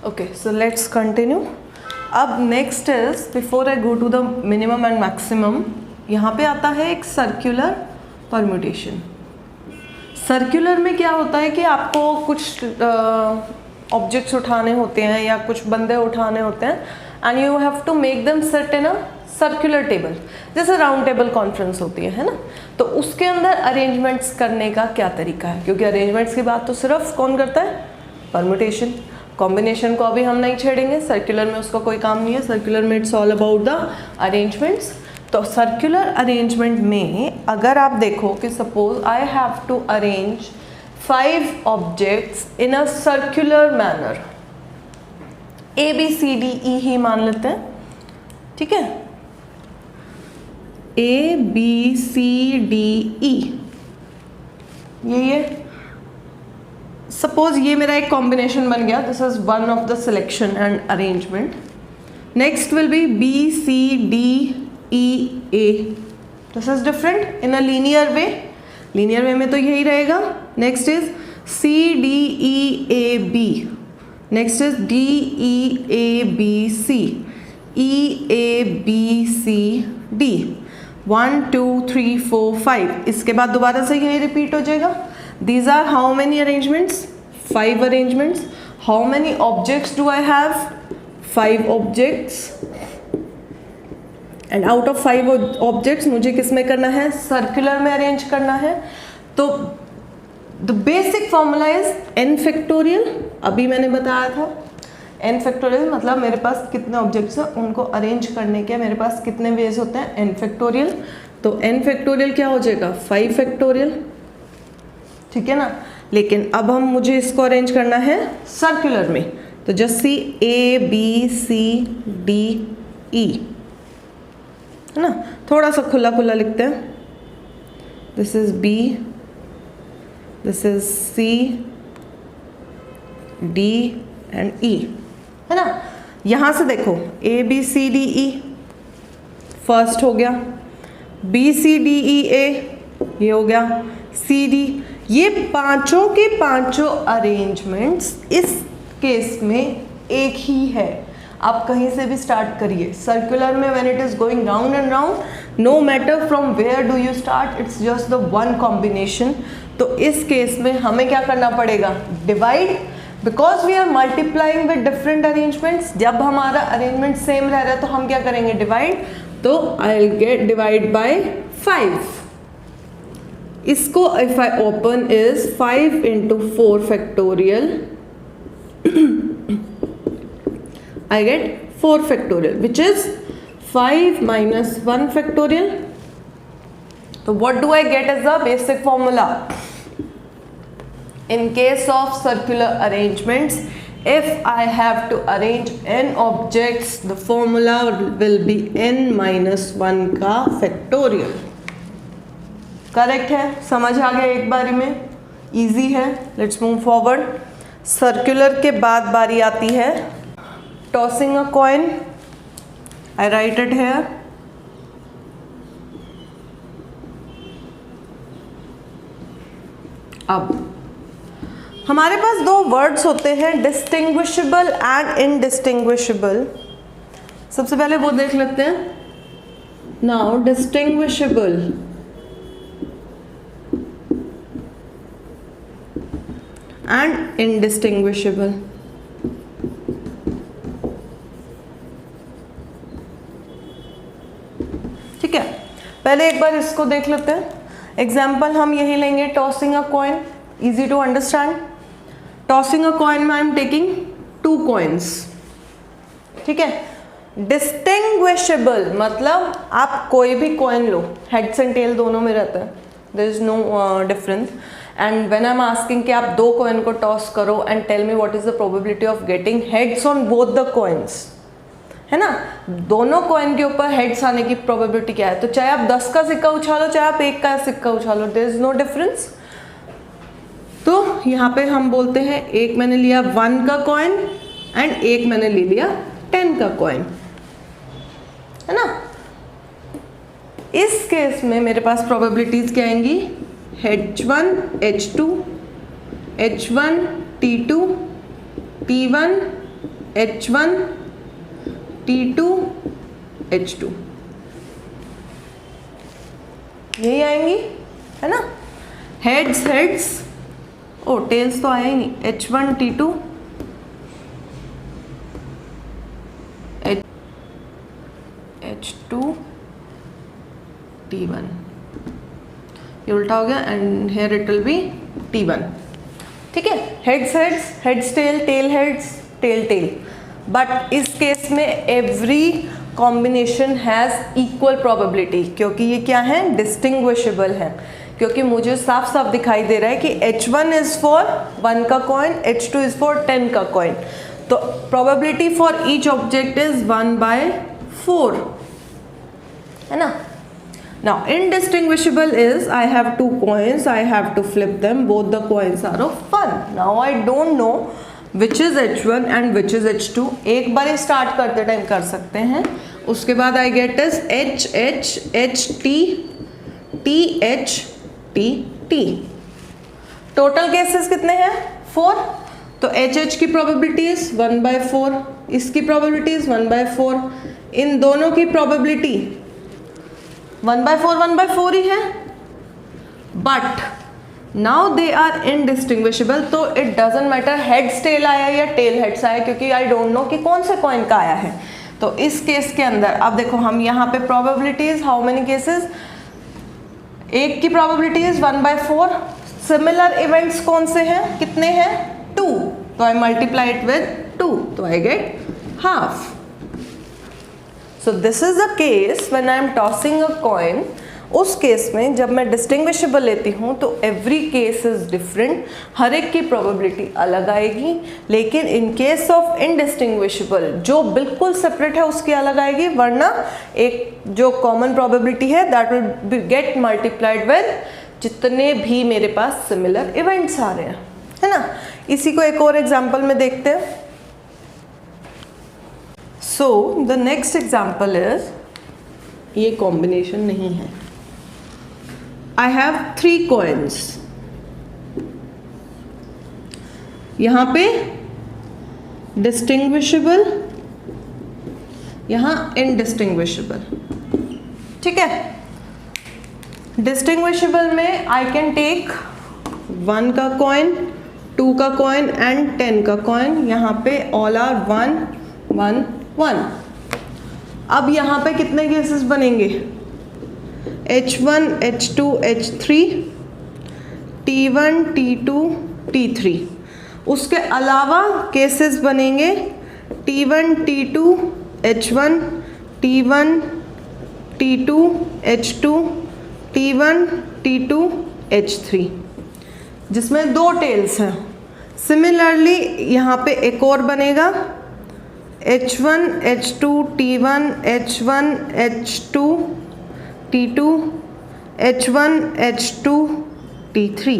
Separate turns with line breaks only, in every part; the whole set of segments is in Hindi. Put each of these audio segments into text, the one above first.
Okay, so let's continue. अब next is before I go to the minimum and maximum, यहाँ पे आता है एक सर्कुलर परम्यूटेशन. सर्कुलर में क्या होता है कि आपको कुछ ऑब्जेक्ट्स उठाने होते हैं या कुछ बंदे उठाने होते हैं and you have to make them set in a circular table, जैसे राउंड टेबल कॉन्फ्रेंस होती है ना. तो उसके अंदर अरेंजमेंट्स करने का क्या तरीका है, क्योंकि अरेंजमेंट्स की बात तो सिर्फ कौन करता है, परम्यूटेशन. कॉम्बिनेशन को अभी हम नहीं छेड़ेंगे, सर्कुलर में उसका कोई काम नहीं है. सर्कुलर में it's all about the arrangements. तो सर्कुलर अरेंजमेंट में अगर आप देखो कि suppose I have to arrange 5 objects in a circular manner, A B C D E ही मान लेते हैं, ठीक है, ए बी सी डी ई, ये सपोज ये मेरा एक कॉम्बिनेशन बन गया. This is one of the selection and arrangement. Next will be B C D E A. This is different in a linear way. Linear way में तो यही रहेगा. Next is C D E A B. Next is D E A B C, E A B C D. 1 2 3 4 5. इसके बाद दोबारा से यही रिपीट हो जाएगा. These are how many arrangements? 5 arrangements. How many objects do I have? 5 objects. And out of 5 objects मुझे किस में करना है, सर्कुलर में अरेंज करना है. तो the basic formula is n factorial. अभी मैंने बताया था n factorial मतलब मेरे पास कितने ऑब्जेक्ट्स हैं उनको अरेंज करने के मेरे पास कितने वेज होते हैं, n factorial. तो n factorial क्या हो जाएगा, 5 factorial, ठीक है ना. लेकिन अब मुझे इसको अरेंज करना है सर्कुलर में. तो just see A B C D E, है ना. थोड़ा सा खुला खुला लिखते हैं. This is B, this is C D and E, है ना. यहाँ से देखो A B C D E first हो गया, बी सी डी ई ए ये हो गया, सी डी. ये पांचों के पांचों अरेंजमेंट्स इस केस में एक ही है. आप कहीं से भी स्टार्ट करिए. सर्कुलर में when it is going round and round, no matter from where do you start, it's just the one combination. तो इस केस में हमें क्या करना पड़ेगा, divide, because we are multiplying with different arrangements. जब हमारा अरेंजमेंट सेम रह रहा है तो हम क्या करेंगे, डिवाइड. तो आई विल गेट डिवाइड बाय 5. इसको if I open is 5 into 4 factorial, I get 4 factorial which is 5 minus 1 factorial. So what do I get as the basic formula? In case of circular arrangements, if I have to arrange n objects, the formula will be n minus 1 का factorial. करेक्ट है, समझ आ गया एक बारी में, इजी है. Let's move forward. सर्कुलर के बाद बारी आती है tossing a coin. I write it here. अब हमारे पास 2 वर्ड्स होते हैं, डिस्टिंग्विशेबल एंड इनडिस्टिंग्विशेबल. सबसे पहले वो देख लेते हैं. Now distinguishable and indistinguishable. ठीक है, पहले एक बार इसको देख लेते हैं. एग्जाम्पल हम यही लेंगे, tossing a coin, easy to understand. Tossing a coin में आई एम टेकिंग 2 कॉइन्स, ठीक है. डिस्टिंग्विशेबल मतलब आप कोई भी कॉइन लो, हेड्स एंड टेल दोनों में रहता है, there is no difference. And when I am asking कि आप 2 कॉइन को टॉस करो and tell me what is the probability of getting heads on both the coins, है ना. दोनों कॉइन के ऊपर हेड्स आने की प्रोबेबिलिटी क्या है. तो चाहे आप 10 का सिक्का उछालो, चाहे आप 1 का सिक्का उछालो, देयर इज नो डिफरेंस. तो यहाँ पे हम बोलते हैं एक मैंने लिया 1 का कॉइन एंड एक मैंने ले लिया 10 का कॉइन, है ना. इस केस में मेरे पास प्रोबेबिलिटीज क्या आएंगी, H1 H2 H1 T2 T1 H1 T2 H2, यही आएंगी, है ना। हेड्स हेड्स, ओ टेल्स तो आया ही नहीं, H1 T2 H2 T1, ये उल्टा हो गया and here it will be T1, ठीक है। Heads heads, heads tail, tail heads, tail tail, but इस केस में every combination has equal probability, क्योंकि ये क्या है, डिस्टिंग्विशेबल है, क्योंकि मुझे साफ साफ दिखाई दे रहा है कि H1 इज़ फॉर 1 का कॉइन, H2 इज़ फॉर 10 का कॉइन, तो probability for each object is 1/4, है ना। Now indistinguishable is I have 2 coins, I have to flip them, both the coins are of 1. Now I don't know which is H1 and which is H2. एक बार ही स्टार्ट करते टाइम कर सकते हैं, उसके बाद I get is H H H T T H T T. Total cases कितने हैं, 4, तो H H की प्रोबेबिलिटी इज 1/4, इसकी प्रोबेबिलिटी इज 1/4, इन दोनों की प्रोबेबिलिटी 1/4 ही है, but now they are indistinguishable, तो it doesn't matter heads tail आया या टेल हेड्स आया, क्योंकि आई डोंट नो कि कौन से कॉइन का आया है। तो इस केस के अंदर अब देखो, हम यहाँ पे प्रोबेबिलिटीज, हाउ मेनी केसेस, एक की प्रोबेबिलिटी इज 1/4, सिमिलर इवेंट्स कौन से हैं, कितने हैं, 2, तो आई मल्टीप्लाई इट विद 2, तो I gate half. So this is the case when I am tossing a coin. उस केस में जब मैं डिस्टिंग्विशेबल लेती हूँ तो एवरी केस इज डिफरेंट, हर एक की प्रोबेबिलिटी अलग आएगी, लेकिन इन केस ऑफ इनडिस्टिंग्विशेबल जो बिल्कुल सेपरेट है उसकी अलग आएगी, वरना एक जो कॉमन प्रोबेबिलिटी है that will get multiplied with जितने भी मेरे पास सिमिलर इवेंट्स आ रहे हैं, है ना। इसी को एक और एग्जाम्पल में देखते हैं। So the next example is, ये कॉम्बिनेशन नहीं है, I have 3 coins, यहाँ पे डिस्टिंग्विशेबल, यहाँ इनडिस्टिंग्विशेबल, ठीक है। डिस्टिंग्विशेबल में आई कैन टेक 1 का कॉइन, 2 का कॉइन एंड 10 का कॉइन, यहाँ पे ऑल आर 1 1 1। अब यहाँ पे कितने केसेस बनेंगे, H1 H2 H3 T1 T2 T3, उसके अलावा केसेस बनेंगे T1 T2 H1 T1 T2 H2 T1 T2 H3, जिसमें 2 टेल्स हैं। सिमिलरली यहाँ पे एक और बनेगा H1 H2 T1 H1 H2 T2 H1 H2 T3,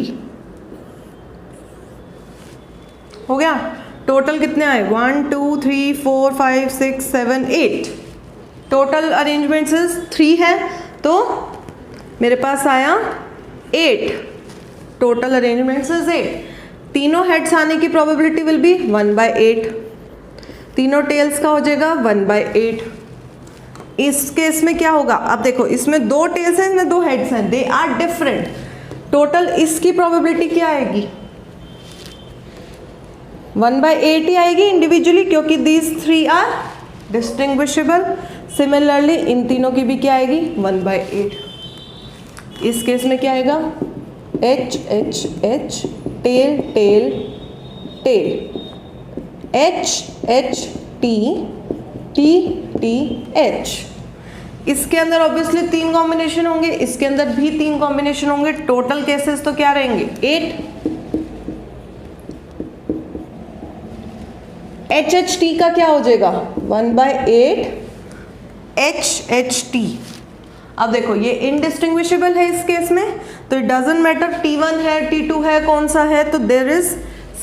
हो गया। टोटल कितने आए, 1 2 3 4 5 6 7 8, टोटल अरेंजमेंट्स 3 है, तो मेरे पास आया 8, टोटल अरेंजमेंट्स 8। तीनों हेड्स आने की प्रोबेबिलिटी विल बी 1/8, तीनों टेल्स का हो जाएगा 1/8। इस केस में क्या होगा, अब देखो इसमें 2 टेल्स हैं, इसमें 2 हेड्स हैं, दे आर डिफरेंट, टोटल इसकी प्रोबेबिलिटी क्या आएगी, 1/8 ही आएगी इंडिविजुअली, क्योंकि दीज 3 आर डिस्टिंग्विशेबल। सिमिलरली इन तीनों की भी क्या आएगी, 1/8। इस केस में क्या आएगा, H H H tail tail tail, H H T T T H। इसके अंदर ऑब्वियसली 3 कॉम्बिनेशन होंगे, इसके अंदर भी 3 कॉम्बिनेशन होंगे, टोटल केसेस तो क्या रहेंगे, 8। H H T का क्या हो जाएगा, 1/8 H H T। अब देखो ये इनडिस्टिंग्विशेबल है इस केस में, तो इट डजेंट मैटर T1 है T2 है कौन सा है, तो there is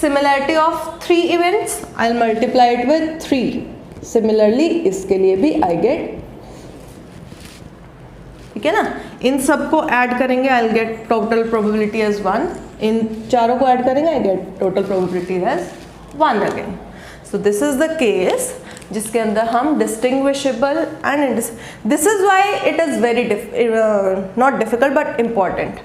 similarity of 3 events, I will multiply it with 3। Similarly इसके लिए भी आई गेट, ठीक है ना। इन सबको ऐड करेंगे, I will get total probability as 1। इन चारों को ऐड करेंगे, I get total probability as 1 again. So this is the case जिसके अंदर हम distinguishable and this is why it is very not difficult but important.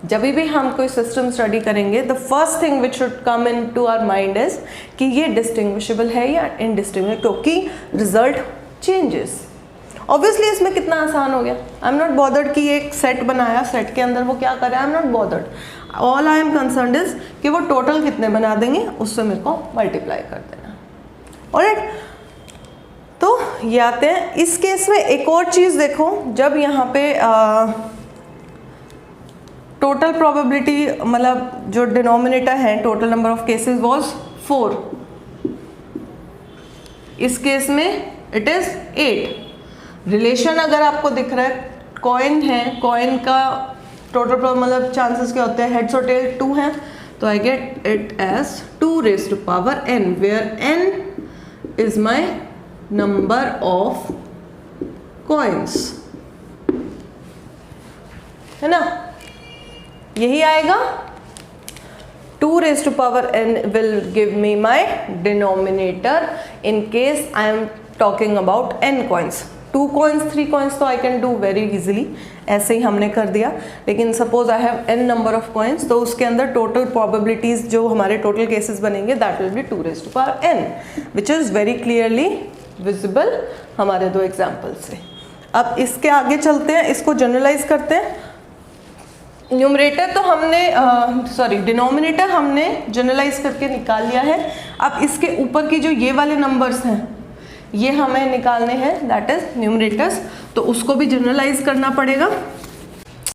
जब भी हम कोई सिस्टम स्टडी करेंगे the first thing which should come into our mind is कि ये डिस्टिंग्विशेबल है या इनडिस्टिंग्विशेबल, क्योंकि रिजल्ट चेंजेस। ऑब्वियसली इसमें कितना आसान हो गया, आई एम नॉट बॉदर्ड कि एक सेट बनाया, सेट के अंदर वो क्या करे, I am not bothered, all I am concerned is कि वो टोटल कितने बना देंगे उससे मेरे को मल्टीप्लाई कर देना। ऑलराइट, तो ये आते हैं इस केस में। एक और चीज़ देखो, जब यहाँ पे टोटल प्रोबेबिलिटी मतलब जो डिनोमिनेटर है total number of cases was 4, इस केस में इट इज 8। रिलेशन अगर आपको दिख रहा है, कॉइन है, कॉइन का टोटल मतलब चांसेस क्या होते हैं, हेड्स और टेल 2 हैं, तो I get it as 2 raised to power n, where n is my number of coins, है ना, यही आएगा। 2 raised to power n will give me my denominator in case I am talking about n coins। 2 coins 3 coins तो I can do very easily, ऐसे ही हमने कर दिया। लेकिन suppose I have n number of coins, तो उसके अंदर टोटल प्रोबेबिलिटीज जो हमारे टोटल केसेस बनेंगे that will be 2 raised to power n, which is very clearly visible हमारे 2 एग्जाम्पल से। अब इसके आगे चलते हैं, इसको जनरलाइज करते हैं। न्यूमरेटर तो हमने डिनोमिनेटर हमने जनरलाइज करके निकाल लिया है। अब इसके ऊपर की जो ये वाले नंबर्स हैं ये हमें निकालने हैं, दैट इज न्यूमरेटर्स, तो उसको भी जनरलाइज करना पड़ेगा।